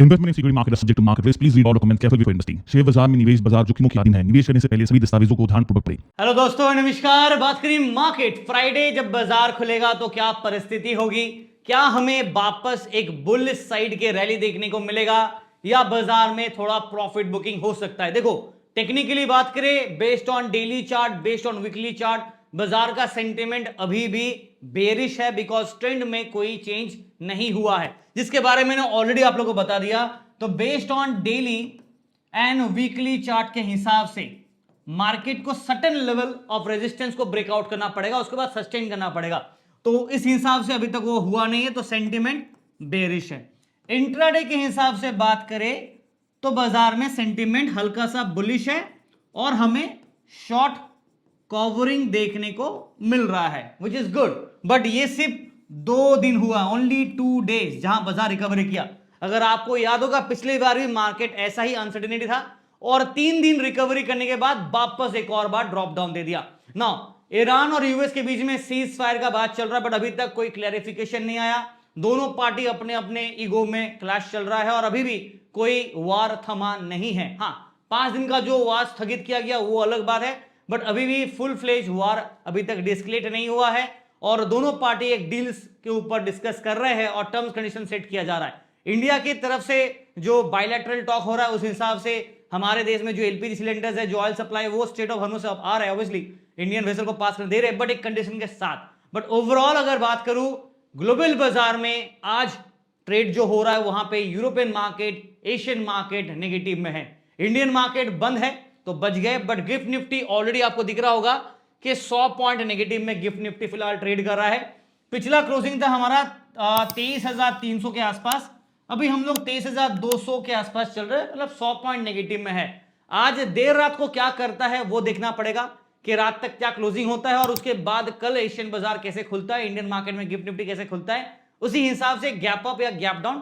Investment in security market is subject to market risk. Please read all documents carefully before investing. Share बाजार में निवेश बाजार जोखिमों की अधीन है। निवेश करने से पहले सभी दस्तावेजों को ध्यानपूर्वक पढ़ें। हेलो दोस्तों, नमस्कार। बात करें मार्केट। फ्राइडे जब बाजार खुलेगा तो क्या परिस्थिति होगी? क्या हमें वापस एक बुल साइड के रैली देखने को मिलेगा या बाजार में थोड़ा प्रॉफिट बुकिंग हो सकता है? देखो, टेक्निकली बात करें, based on daily chart, based on weekly chart, बाजार का सेंटिमेंट अभी भी बेरिश है, बिकॉज ट्रेंड में कोई चेंज नहीं हुआ है, जिसके बारे में मैंने ऑलरेडी आप लोगों को बता दिया। तो based on daily and weekly chart के हिसाब से मार्केट को सर्टेन लेवल ऑफ रेजिस्टेंस को ब्रेकआउट करना पड़ेगा, उसके बाद सस्टेन करना पड़ेगा। तो इस हिसाब से अभी तक वो हुआ नहीं है, तो सेंटिमेंट बेरिश है। इंट्राडे के हिसाब से बात करें तो बाजार में सेंटिमेंट हल्का सा बुलिश है और हमें शॉर्ट कवरिंग देखने को मिल रहा है, विच इज गुड। बट ये सिर्फ 2 दिन हुआ, ओनली 2 डेज, जहां बाजार रिकवरी किया। अगर आपको याद होगा, पिछली बार भी मार्केट ऐसा ही अनसर्टेनिटी था और 3 दिन रिकवरी करने के बाद वापस एक और बार ड्रॉप डाउन दे दिया। नाउ ईरान और यूएस के बीच में सीज फायर का बात चल रहा है, बट अभी तक कोई क्लैरिफिकेशन नहीं आया। दोनों पार्टी अपने अपने ईगो में क्लैश चल रहा है और अभी भी कोई वार थमा नहीं है। हाँ, 5 दिन का जो वार स्थगित किया गया वो अलग बात है, बट अभी भी फुल फ्लेज वार अभी तक डिस्क्लेट नहीं हुआ है और दोनों पार्टी एक डील्स के ऊपर डिस्कस कर रहे हैं और टर्म्स कंडीशन सेट किया जा रहा है। इंडिया की तरफ से जो बायलैटरल टॉक हो रहा है, उस हिसाब से हमारे देश में जो एलपीजी सिलेंडर्स है, जो ऑयल सप्लाई, वो स्टेट ऑफ हॉर्मुज से अब आ रहा है। ऑब्वियसली इंडियन वेसल को पास कर दे रहे हैं, बट एक कंडीशन के साथ। बट ओवरऑल अगर बात करूं ग्लोबल बाजार में, आज ट्रेड जो हो रहा है वहां पे European market, Asian market negative में है। इंडियन मार्केट बंद है तो बच गए, बट गिफ्ट निफ्टी ऑलरेडी आपको दिख रहा होगा कि 100 पॉइंट नेगेटिव में गिफ्ट निफ्टी फिलहाल ट्रेड कर रहा है। पिछला क्लोजिंग था हमारा 23,300 के आसपास, अभी हम लोग 23,200 के आसपास चल रहे हैं, मतलब 100 पॉइंट नेगेटिव में है। आज देर रात को क्या करता है वो देखना पड़ेगा कि रात तक क्या क्लोजिंग होता है और उसके बाद कल एशियन बाजार कैसे खुलता है, इंडियन मार्केट में गिफ्ट निफ्टी कैसे खुलता है, उसी हिसाब से गैप अप या गैप डाउन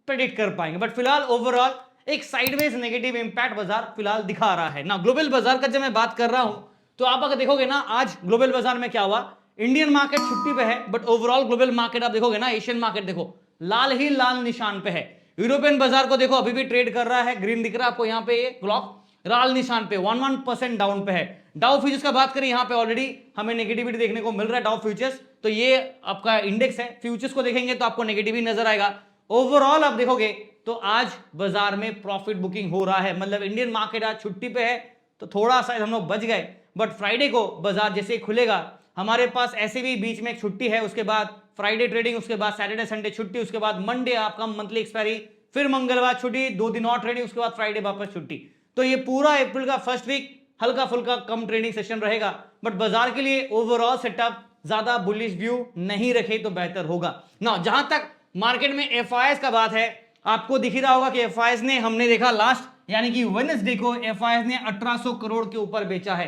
प्रेडिक्ट कर पाएंगे। बट फिलहाल ओवरऑल एक साइडवेज नेगेटिव इंपैक्ट बाजार फिलहाल दिखा रहा है ना। ग्लोबल बाजार का जब मैं बात कर रहा हूं तो आप अगर देखोगे ना, आज ग्लोबल बाजार में क्या हुआ, इंडियन मार्केट छुट्टी पे है, बट ओवरऑल ग्लोबल मार्केट आप देखोगे ना, एशियन मार्केट देखो लाल ही लाल निशान पे है। यूरोपियन बाजार को देखो अभी भी ट्रेड कर रहा है, ग्रीन दिख रहा है आपको यहाँ पे, ये क्लॉक लाल निशान पे 1% डाउन पे है। डाउ फ्यूचर्स का बात करें, यहाँ पे ऑलरेडी हमें नेगेटिविटी देखने को मिल रहा है डाउ फ्यूचर्स, तो ये आपका इंडेक्स है। फ्यूचर्स को देखेंगे तो आपको नेगेटिव नजर आएगा। ओवरऑल आप देखोगे तो आज बाजार में प्रॉफिट बुकिंग हो रहा है, मतलब इंडियन मार्केट आज छुट्टी पे है तो थोड़ा सा हम लोग बच गए, बट फ्राइडे को बाजार जैसे ही खुलेगा, हमारे पास ऐसे भी बीच में एक छुट्टी है, उसके बाद फ्राइडे ट्रेडिंग, उसके बाद सैटरडे संडे छुट्टी, उसके बाद मंडे आपका मंथली एक्सपायरी, फिर मंगलवार छुट्टी, 2 दिन और ट्रेडिंग, उसके बाद फ्राइडे वापस छुट्टी। तो ये पूरा अप्रैल का फर्स्ट वीक हल्का फुल्का कम ट्रेडिंग सेशन रहेगा, बट बाजार के लिए ओवरऑल सेटअप ज्यादा बुलिश व्यू नहीं रखे तो बेहतर होगा ना। जहां तक मार्केट में एफआईएस का बात है, आपको दिख ही रहा होगा कि एफआईएस ने, हमने देखा लास्ट यानी कि वेडनेसडे को एफआईएस ने 1800 करोड़ के ऊपर बेचा है,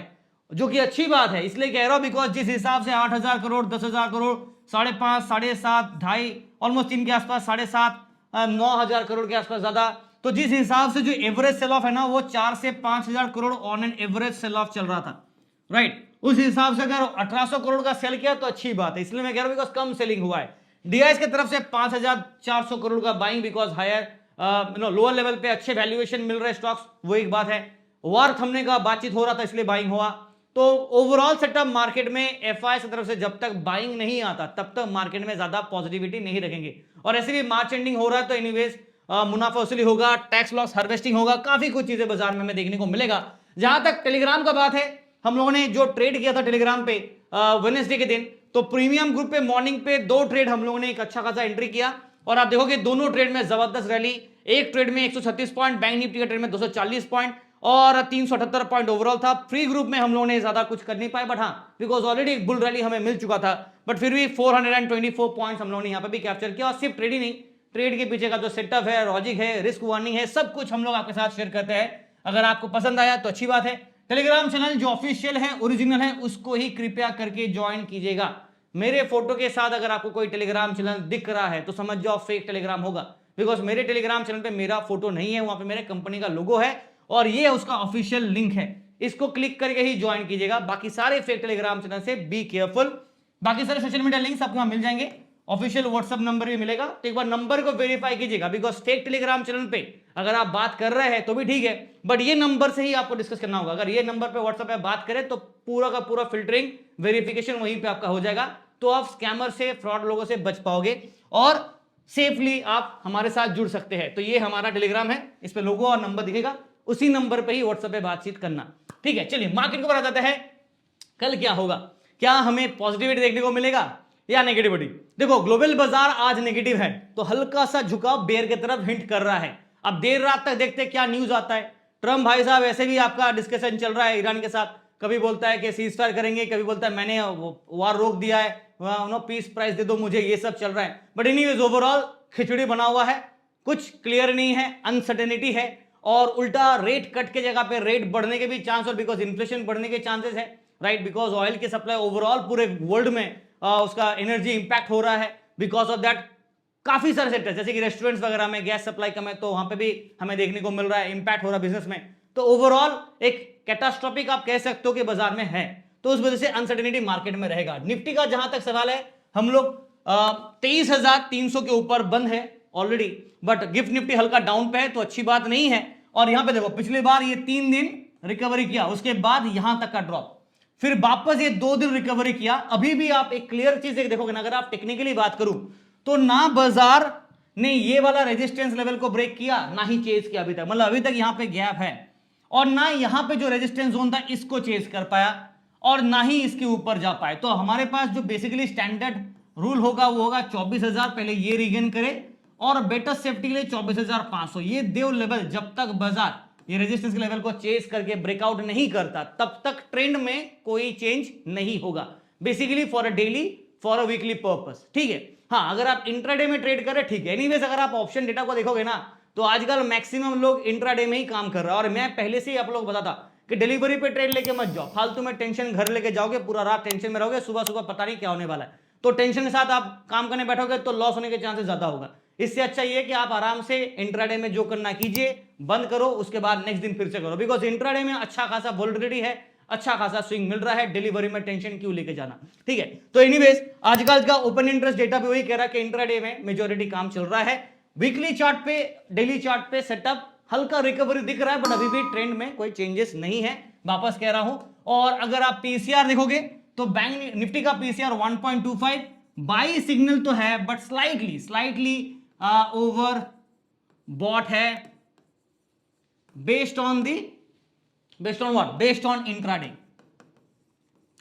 जो कि अच्छी बात है। इसलिए कह रहा हूं बिकॉज जिस हिसाब से 8,000 करोड़, 10,000 करोड़, 5.5, 7.5, 2.5, ऑलमोस्ट 3 के आसपास, 7.5, 9,000 करोड़ के आसपास ज्यादा, तो जिस हिसाब से जो एवरेज सेल ऑफ है ना, वो 4 से 5,000 crore on an average sell off चल रहा था, राइट। उस हिसाब से अगर 1800 करोड़ का सेल किया तो अच्छी बात है, इसलिए मैं कह रहा हूं बिकॉज कम सेलिंग हुआ है। डीआईएस की तरफ से 5,400 करोड़ का buying, because higher lower level पे अच्छे वैल्यूएशन मिल रहे स्टॉक्स, वो एक बात है। वार थमने का बातचीत हो रहा था इसलिए बाइंग हुआ। तो ओवरऑल सेटअप मार्केट में एफआईएस की तरफ से जब तक बाइंग नहीं आता तब तक मार्केट में ज्यादा पॉजिटिविटी नहीं रखेंगे। और ऐसे भी मार्च एंडिंग हो रहा है तो एनीवेज मुनाफा वसूली होगा, टैक्स लॉस हार्वेस्टिंग होगा, काफी कुछ चीजें बाजार में हमें देखने को मिलेगा। जहां तक टेलीग्राम का बात है, हम लोगों ने जो ट्रेड किया था टेलीग्राम पे वेडनेसडे के दिन, तो प्रीमियम ग्रुप पे मॉर्निंग पे 2 ट्रेड हम लोगों ने एक अच्छा खासा एंट्री किया और आप देखोगे दोनों ट्रेड में जबरदस्त रैली। एक ट्रेड में 136 पॉइंट, बैंक निफ्टी का ट्रेड में 240 पॉइंट और 378 पॉइंट ओवरऑल था। फ्री ग्रुप में हम लोगों ने ज्यादा कुछ कर नहीं पाए, बट हाँ बिकॉज ऑलरेडी एक बुल रैली हमें मिल चुका था, बट फिर भी 424 पॉइंट्स हम लोगों ने यहाँ पे भी कैप्चर किया। और सिर्फ ट्रेड ही नहीं, ट्रेड के पीछे का जो सेटअप है, लॉजिक है, रिस्क वार्निंग है, सब कुछ हम लोग आपके साथ शेयर करते हैं। अगर आपको पसंद आया तो अच्छी बात है। टेलीग्राम चैनल जो ऑफिशियल है, ओरिजिनल है, उसको ही कृपया करके ज्वाइन कीजिएगा। मेरे फोटो के साथ अगर आपको कोई टेलीग्राम चैनल दिख रहा है तो समझ जाओ फेक टेलीग्राम होगा, बिकॉज मेरे टेलीग्राम चैनल पे मेरा फोटो नहीं है, वहां पे मेरे कंपनी का लोगो है और ये उसका ऑफिशियल लिंक है, इसको क्लिक करके ही ज्वाइन कीजिएगा। बाकी सारे फेक टेलीग्राम चैनल से बी केयरफुल। बाकी सारे सोशल मीडिया लिंक्स आपको वहां मिल जाएंगे ऑफिशियल व्हाट्सएप नंबर भी मिलेगा, तो एक बार नंबर को वेरीफाई कीजिएगा, बिकॉज फेक टेलीग्राम चैनल पे अगर आप बात कर रहे हैं तो भी ठीक है, बट ये नंबर से ही आपको डिस्कस करना होगा। अगर ये नंबर पे व्हाट्सएप पे बात करें तो पूरा का पूरा फिल्टरिंग वेरिफिकेशन वहीं पे आपका हो जाएगा, तो आप स्कैमर से, फ्रॉड लोगों से बच पाओगे और सेफली आप हमारे साथ जुड़ सकते हैं। तो ये हमारा टेलीग्राम है, इस पे लोगो और नंबर दिखेगा, उसी नंबर पे ही व्हाट्सएप पे बातचीत करना। ठीक है, चलिए मार्केट को बढ़ा जाता है। कल क्या होगा, क्या हमें पॉजिटिविटी देखने को मिलेगा या नेगेटिविटी? देखो ग्लोबल बाजार आज नेगेटिव है, तो हल्का सा झुकाव बेयर की तरफ हिंट कर रहा है। अब देर रात तक देखते हैं क्या न्यूज आता है। ट्रम्प भाई साहब ऐसे भी आपका डिस्कशन चल रहा है ईरान के साथ, कभी बोलता है कि सीज फायर करेंगे, कभी बोलता है मैंने वार रोक दिया है, पीस प्राइस दे दो मुझे, ये सब चल रहा है। बट एनीवेज ओवरऑल खिचड़ी बना हुआ है, कुछ क्लियर नहीं है, अनसर्टेनिटी है, और उल्टा रेट कट के जगह पे रेट बढ़ने के भी चांस, और बिकॉज इन्फ्लेशन बढ़ने के चांसेस है, राइट, बिकॉज ऑयल की सप्लाई ओवरऑल पूरे वर्ल्ड में उसका एनर्जी इंपैक्ट हो रहा है। बिकॉज ऑफ दैट काफी सारे सेक्टर जैसे कि रेस्टोरेंट्स वगैरह में गैस सप्लाई कम है, तो वहां पे भी हमें देखने को मिल रहा है इंपैक्ट हो रहा है बिजनेस में। तो ओवरऑल एक कैटास्ट्रोफिक आप कह सकते हो कि बाजार में है, तो उस वजह से अनसर्टेनिटी मार्केट में रहेगा। निफ्टी का जहां तक सवाल है, हम लोग 23,300 के ऊपर बंद है ऑलरेडी, बट गिफ्ट निफ्टी हल्का डाउन पे है, तो अच्छी बात नहीं है। और यहां पे देखो पिछली बार ये 3 दिन रिकवरी किया, उसके बाद यहां तक का ड्रॉप, फिर वापस ये 2 दिन रिकवरी किया। अभी भी आप एक क्लियर चीज देखोगे ना, अगर आप टेक्निकली बात करूं तो ना बाजार ने ये वाला रेजिस्टेंस लेवल को ब्रेक किया, ना ही चेज किया अभी तक, मतलब अभी तक यहां पे गैप है, और ना यहां पे जो रेजिस्टेंस जोन था इसको चेज कर पाया, और ना ही इसके ऊपर जा पाए। तो हमारे पास जो बेसिकली स्टैंडर्ड रूल होगा वो होगा 24,000 पहले ये रीगेन करे, और बेटर सेफ्टी के लिए 24,500 ये देव लेवल, जब तक बाजार ये रेजिस्टेंस के लेवल को चेज करके ब्रेकआउट नहीं करता तब तक ट्रेंड में कोई चेंज नहीं होगा, basically for a daily, for a weekly purpose. ठीक है, हाँ अगर आप इंट्राडे में ट्रेड करें ठीक है। एनीवेज अगर आप ऑप्शन डेटा को देखोगे ना, तो आजकल मैक्सिमम लोग इंट्राडे में ही काम कर रहा है, और मैं पहले से ही आप लोग बताता कि डिलीवरी पे ट्रेड लेके मत जाओ, फालतू में टेंशन घर लेके जाओगे, पूरा रात टेंशन में रहोगे, सुबह सुबह पता नहीं क्या होने वाला है, तो टेंशन के साथ आप काम करने बैठोगे तो लॉस होने के चांसेस ज्यादा होगा। इससे अच्छा ये कि आप आराम से इंट्राडे में जो करना कीजिए, बंद करो, उसके बाद नेक्स्ट दिन फिर से करो, बिकॉज इंट्राडे में अच्छा खासा वोलेटिलिटी है, अच्छा खासा स्विंग मिल रहा है, डिलीवरी में टेंशन क्यों लेके जाना। ठीक है, तो एनीवेज आजकल का ओपन इंटरेस्ट डेटा भी वही कह रहा है कि इंट्राडे में मेजॉरिटी काम चल रहा है। वीकली चार्ट पे, डेली चार्ट पे सेटअप हल्का रिकवरी दिख रहा है, बट अभी भी ट्रेंड में कोई चेंजेस नहीं है, वापस कह रहा हूं। और अगर आप पीसीआर देखोगे तो बैंक निफ्टी का पीसीआर 1.25 बाई सिग्नल तो है, बट स्लाइटली ओवर बॉट है, based on what, based on intraday.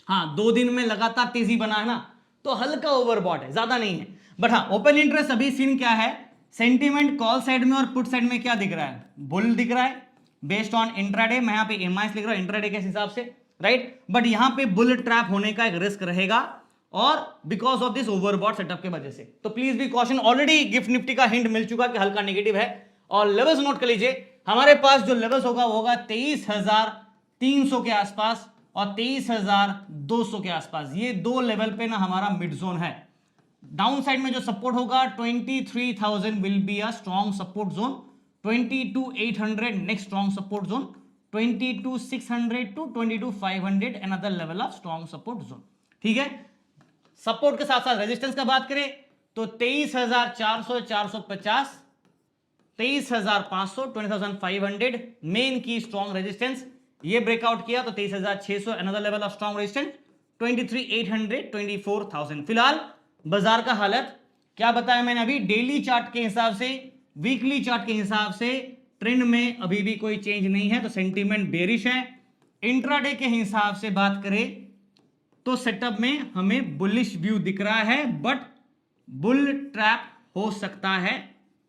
हाँ 2 दिन में लगातार तेजी बना है ना, तो हल्का ओवरबॉट है, ज्यादा नहीं है। बट हाँ ओपन इंटरेस्ट अभी सीन क्या है, सेंटीमेंट कॉल साइड में और पुट साइड में क्या दिख रहा है, बुल दिख रहा है बेस्ड ऑन इंट्राडे। मैं यहाँ पे एमआईएस लिख रहा हूँ इंट्राडे के हिसाब से, राइट, बट यहाँ पे बुल ट्रैप होने का एक रिस्क रहेगा, और because of this overbought setup के वजह से, तो please be caution. Already gift Nifty का हिंट मिल चुका कि हल्का नेगेटिव है, और लेवल्स नोट कर लीजिए, हमारे पास जो लेवल्स होगा वो होगा 23,300 के आसपास और 23,200 के आसपास, ये 2 लेवल पे ना हमारा मिड जोन है। डाउन साइड में जो सपोर्ट होगा 23,000 will be a strong support zone, 22,800 next strong support zone, 22,600 to 22,500 another level of strong support zone. ठीक है, सपोर्ट के साथ साथ रेजिस्टेंस का बात करें तो 23,400, 450, 23,500, 20,500 मेन की स्ट्रॉन्ग रेजिस्टेंस, ये ब्रेकआउट किया तो 23,600 another level of strong resistance, 23,800, 24,000। फिलहाल बाजार का हालत क्या बताया मैंने अभी, डेली चार्ट के हिसाब से, वीकली चार्ट के हिसाब से ट्रेंड में अभी भी कोई चेंज नहीं है, तो सेंटीमेंट बेरिश है। इंट्राडे के हिसाब से बात करें तो सेटअप में हमें बुलिश व्यू दिख रहा है, बट बुल ट्रैप हो सकता है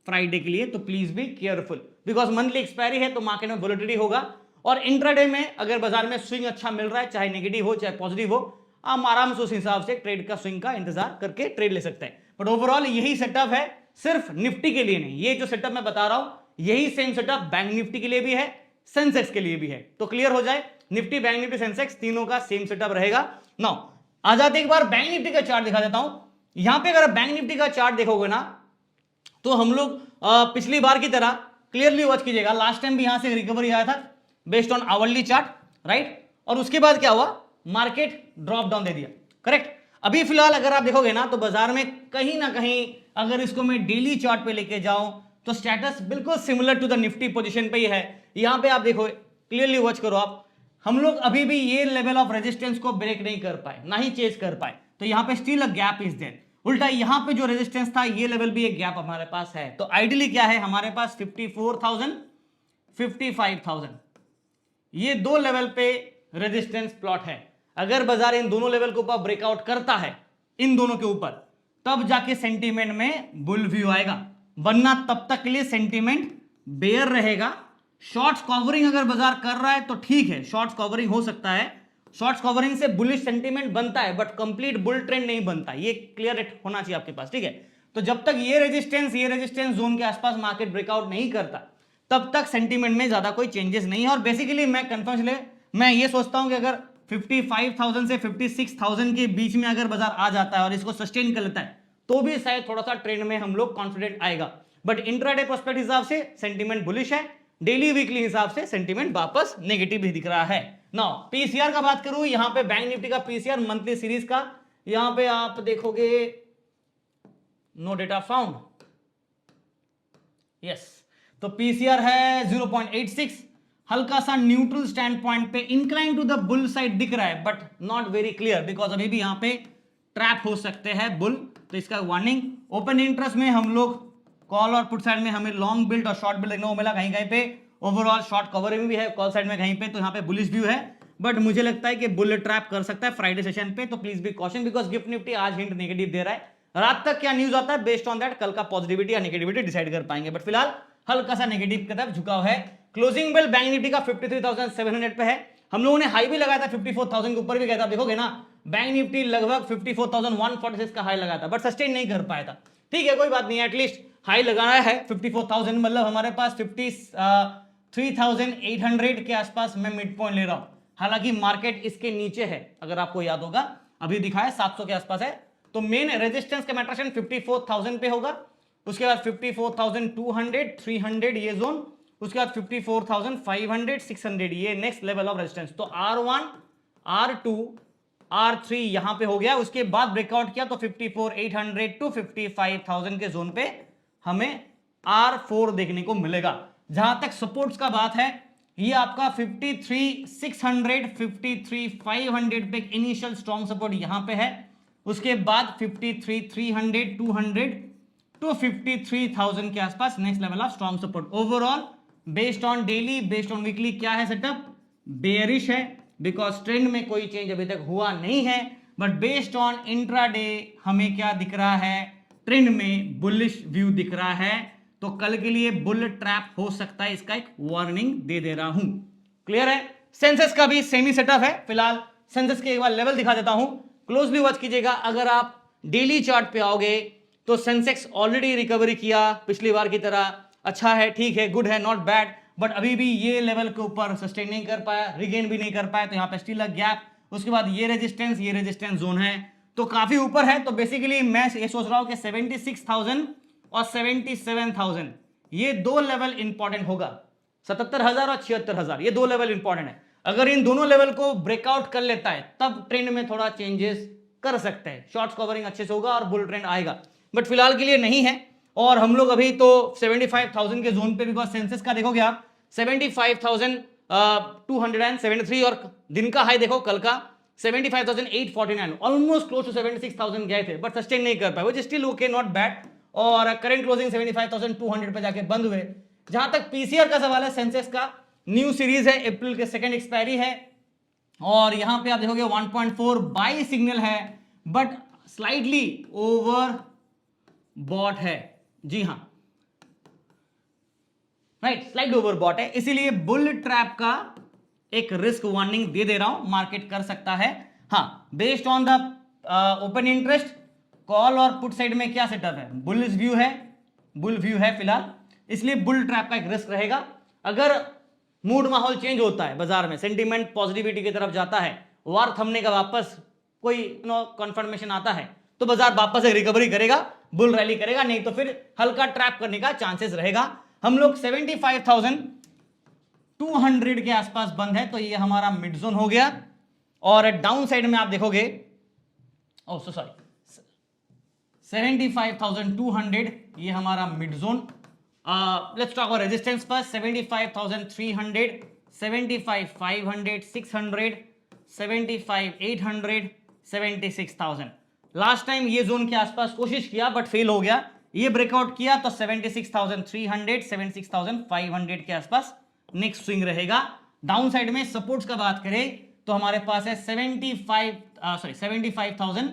फ्राइडे के लिए, तो please be careful, because monthly expiry है, तो मार्केट में वोलेटिलिटी होगा। और इंट्राडे में अगर बाजार में स्विंग अच्छा मिल रहा है, चाहे नेगेटिव हो चाहे पॉजिटिव हो, आप आराम से उस हिसाब से ट्रेड का स्विंग का इंतजार करके ट्रेड ले सकते हैं। बट ओवरऑल यही सेटअप है, सिर्फ निफ्टी के लिए नहीं, ये जो सेटअप मैं बता रहा हूं यही सेम सेटअप बैंक निफ्टी के लिए भी है, सेंसेक्स के लिए भी है। तो क्लियर हो जाए, निफ्टी, बैंक निफ्टी, सेंसेक्स तीनों का सेम सेटअप रहेगा। नाउ आ जाते एक बार बैंक निफ्टी का चार्ट दिखा देता हूं। यहां पे अगर बैंक निफ्टी का चार्ट देखोगे ना, तो हम लोग पिछली बार की तरह क्लियरली वॉच कीजिएगा, लास्ट टाइम भी यहां से रिकवरी आया था based on hourly chart, right, और उसके बाद क्या हुआ, मार्केट ड्रॉप डाउन दे दिया, करेक्ट। अभी फिलहाल अगर आप देखोगे ना तो बाजार में कहीं ना कहीं अगर इसको मैं डेली चार्ट पे लेके जाऊं तो स्टेटस बिल्कुल similar to the Nifty position पे ही है। यहां पे आप देखो, क्लियरली वॉच करो आप, हम लोग अभी भी ये लेवल ऑफ रेजिस्टेंस को ब्रेक नहीं कर पाए, ना ही चेज कर पाए, तो यहां पे still a gap is there. उल्टा यहां पे जो रेजिस्टेंस था ये लेवल भी एक गैप हमारे पास है। तो आइडियली क्या है हमारे पास 54,000 55,000 ये दो लेवल पे रेजिस्टेंस प्लॉट है। अगर बाजार इन दोनों लेवल के ऊपर ब्रेकआउट करता है, इन दोनों के ऊपर, तब जाके सेंटीमेंट में बुल व्यू आएगा, वरना तब तक के लिए सेंटीमेंट बेयर रहेगा। शॉर्ट्स कवरिंग अगर बाजार कर रहा है तो ठीक है, शॉर्ट्स कवरिंग हो सकता है, शॉर्ट्स कवरिंग से बुलिश सेंटीमेंट बनता है, बट कंप्लीट बुल ट्रेंड नहीं बनता, ये क्लियर होना चाहिए आपके पास, ठीक है। तो जब तक ये रेजिस्टेंस जोन के आसपास मार्केट ब्रेकआउट नहीं करता, तब तक सेंटीमेंट में ज्यादा कोई चेंजेस नहीं है। और बेसिकली मैं कंफर्म ले, मैं ये सोचता हूं कि अगर 55,000 से 56,000 के बीच में अगर बाजार आ जाता है और इसको सस्टेन कर लेता है, तो भी शायद थोड़ा सा ट्रेंड में हम लोग कॉन्फिडेंट आएगा। बट इंट्राडे प्रोस्पेक्ट हिसाब से सेंटीमेंट बुलिश है, डेली वीकली हिसाब से सेंटीमेंट वापस नेगेटिव ही दिख रहा है। नाउ पीसीआर का बात करूं, यहां पे बैंक निफ्टी का पीसीआर मंथली सीरीज का, यहां पे आप देखोगे नो डेटा फाउंड, यस, तो पीसीआर है 0.86, हल्का सा न्यूट्रल स्टैंड पॉइंट पे incline to the bull side दिख रहा है, but not very clear because अभी भी यहां पे ट्रैप हो सकते हैं बुल, तो इसका वार्निंग। ओपन इंटरेस्ट में हम लोग कॉल और पुट साइड में हमें लॉन्ग बिल्ड और शॉर्ट बिल्ड देखने को मिला, कहीं कहीं पे ओवरऑल शॉर्ट कवरिंग भी है कॉल साइड में कहीं पे, तो यहाँ पे बुलिश व्यू है, बट मुझे लगता है कि बुल ट्रैप कर सकता है फ्राइडे सेशन पे, तो please be caution because gift Nifty आज हिंट नेगेटिव दे रहा है। रात तक क्या न्यूज आता है बेस्ड ऑन दैट कल का पॉजिटिविटी या नेगेटिविटी डिसाइड कर पाएंगे, बट फिलहाल हल्का सा नेगेटिव की तरफ झुकाव है। क्लोजिंग बेल बैंक निफ्टी का 53,700 पे है, हम लोगों ने हाई भी लगाया था 54,000 के ऊपर भी गया था, देखोगे ना बैंक निफ्टी लगभग 54,146 का हाई लगाया था, बट सस्टेन नहीं कर पाया था। ठीक है कोई बात नहीं, एटलीस्ट हाई लगाना है 54,000, मतलब हमारे पास 53,800 के आसपास मैं मिड पॉइंट ले रहा हूं। हालांकि मार्केट इसके नीचे है, अगर आपको याद होगा अभी दिखा है 700 के आसपास है, तो मेन रेजिस्टेंस का मैट्रेशन 54,000 पे होगा, उसके बाद 54,200 300 ये जोन, उसके बाद 54,500 600 ये नेक्स्ट लेवल ऑफ रेजिस्टेंस। तो R1 R2 R3 यहां पे हो गया, उसके बाद ब्रेकआउट किया तो 54,800 टू 55,000 के जोन पे हमें R4 देखने को मिलेगा। जहां तक सपोर्ट्स का बात है, ये आपका 53,600 53,500 पे इनिशियल स्ट्रॉन्ग सपोर्ट यहां पे है, उसके बाद 53,300 200 टू 53,000 के आसपास next level of strong support. Overall based on daily based on weekly क्या है सेटअप, बेयरिश है बिकॉज ट्रेंड में कोई चेंज अभी तक हुआ नहीं है, बट बेस्ड ऑन इंट्राडे हमें क्या दिख रहा है, ट्रेंड में बुलिश व्यू दिख रहा है, तो कल के लिए बुल ट्रैप हो सकता है, इसका एक वार्निंग दे दे रहा हूं। क्लियर है। सेंसेक्स का भी सेमी सेटअप है, फिलहाल सेंसेक्स के एक बार लेवल दिखा देता हूं, क्लोजली वॉच कीजिएगा। अगर आप डेली चार्ट पे आओगे तो सेंसेक्स ऑलरेडी रिकवरी किया पिछली बार की तरह, अच्छा है, ठीक है, गुड है, नॉट बैड, बट अभी भी ये लेवल के ऊपर सस्टेन नहीं कर पाया, रिगेन भी नहीं कर पाया, तो यहाँ पे स्टिल अ गैप, उसके बाद ये रेजिस्टेंस जोन है, तो काफी ऊपर है। तो बेसिकली मैं ये सोच रहा हूं कि 76,000 और 77,000 ये दो लेवल इंपॉर्टेंट होगा, 77,000 और 76,000 ये दो लेवल इंपॉर्टेंट है। अगर इन दोनों लेवल को ब्रेकआउट कर लेता है तब ट्रेंड में थोड़ा चेंजेस कर सकते हैं, शॉर्ट्स कवरिंग अच्छे से होगा और बुल ट्रेंड आएगा, बट फिलहाल के लिए नहीं है। और हम लोग अभी तो 75,000 के जोन पे, बिकॉज सेंसेस का देखोगे आप 75,273 और दिन का हाई देखो कल का 75,849, ऑलमोस्ट क्लोज टू 76,000 गए थे, बट सस्टेन नहीं कर पाए, वो स्टिल ओके, नॉट बैड। और करंट क्लोजिंग 75,200 पे जाके बंद हुए। जहां तक पीसीआर का सवाल है, सेंसेक्स का न्यू सीरीज है, अप्रैल के सेकंड एक्सपायरी है, और यहां पे आप देखोगे 1.4 बाई सिग्नल है, बट स्लाइटली ओवर बॉट है, जी हां राइट, स्लाइड ओवर बॉट है, इसीलिए बुल ट्रैप का एक रिस्क वार्निंग दे दे रहा हूं, मार्केट कर सकता है। हां, based on the open interest call और पुट साइड में क्या सेटअप है, बुलिश व्यू है, बुल व्यू है फिलहाल, इसलिए बुल ट्रैप का एक रिस्क रहेगा। अगर मूड माहौल चेंज होता है बाजार में, सेंटीमेंट पॉजिटिविटी की तरफ जाता है, वार थमने का वापस कोई कंफर्मेशन आता है, तो बाजार वापस एक रिकवरी करेगा, बुल रैली करेगा, नहीं तो फिर हल्का ट्रैप करने का चांसेस रहेगा। हम लोग 75,200 के आसपास बंद है, तो ये हमारा मिड जोन हो गया। और डाउन साइड में आप देखोगे ओह सो सॉरी 75,200 ये हमारा mid zone. Let's talk about resistance first. 75,300, 75,500, 600, 75,800, 76,000. Last time ये जोन के आसपास कोशिश किया बट फेल हो गया. ये ब्रेकआउट किया तो 76,300, 76,500 के आसपास नेक्स्ट स्विंग रहेगा. डाउन साइड में सपोर्ट्स का बात करें तो हमारे पास है 75,000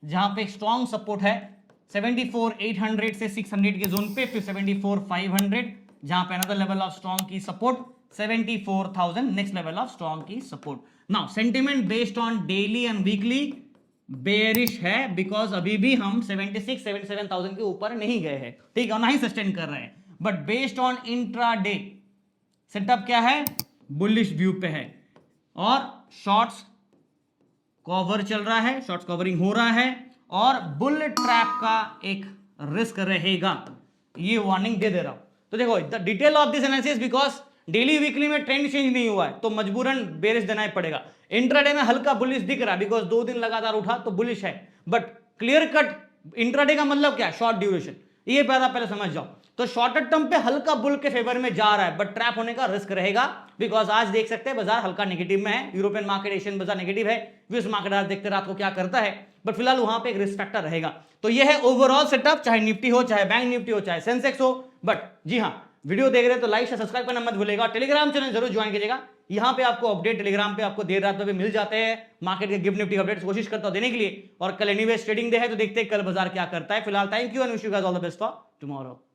जहां पे स्ट्रॉन्ग सपोर्ट है. 74,800 से 600 के जोन पे. फिर 74,500 जहां पे अनदर लेवल ऑफ स्ट्रॉन्ग की support. 74,000 next level of strong की support. Now sentiment based on daily and weekly bearish है बिकॉज अभी भी हम 76,000-77,000 के ऊपर नहीं गए हैं, ठीक है, ना ही सस्टेन कर रहे हैं. But based on intraday setup क्या है, बुलिश व्यू पे है और शॉर्ट्स कवर चल रहा है, शॉर्ट्स कवरिंग हो रहा है और बुल ट्रैप का एक रिस्क रहेगा. ये वार्निंग दे रहा हूं. तो देखो the detail of this analysis because daily weekly में ट्रेंड चेंज नहीं हुआ है तो मजबूरन बेरिश देना ही पड़ेगा. इंट्राडे में हल्का बुलिश दिख रहा है बिकॉज 2 दिन लगातार उठा तो बुलिश है. बट क्लियर कट इंट्राडे का मतलब क्या है, शॉर्ट ड्यूरेशन. ये पहले समझ जाओ. तो शॉर्टर टर्म पे हल्का बुल के फेवर में जा रहा है बट ट्रैप होने का रिस्क रहेगा बिकॉज आज देख सकते हैं बाजार हल्का नेगेटिव में है. यूरोपियन मार्केट, एशियन बाजार नेगेटिव है. यूएस मार्केट आज देखते रात को क्या करता है. बट फिलहाल वहां पे एक रिस्क फैक्टर रहेगा. तो ये है ओवरऑल सेटअप, चाहे निफ्टी हो, चाहे बैंक निफ्टी हो, चाहे सेंसेक्स हो. बट जी हाँ, वीडियो देख रहे हैं तो लाइक से सब्सक्राइब करना मत भूलेगा. टेलीग्राम चैनल जरूर ज्वाइन कीजिएगा. यहां पे आपको अपडेट टेलीग्राम पे आपको देर रात में भी मिल जाते हैं. मार्केट के गिफ्ट निफ्टी अपडेट्स कोशिश करता हूं देने के लिए. और कल एनीवेज ट्रेडिंग डे है तो देखते हैं कल बाजार क्या करता है. फिलहाल thank you and wish you guys all the best for tomorrow.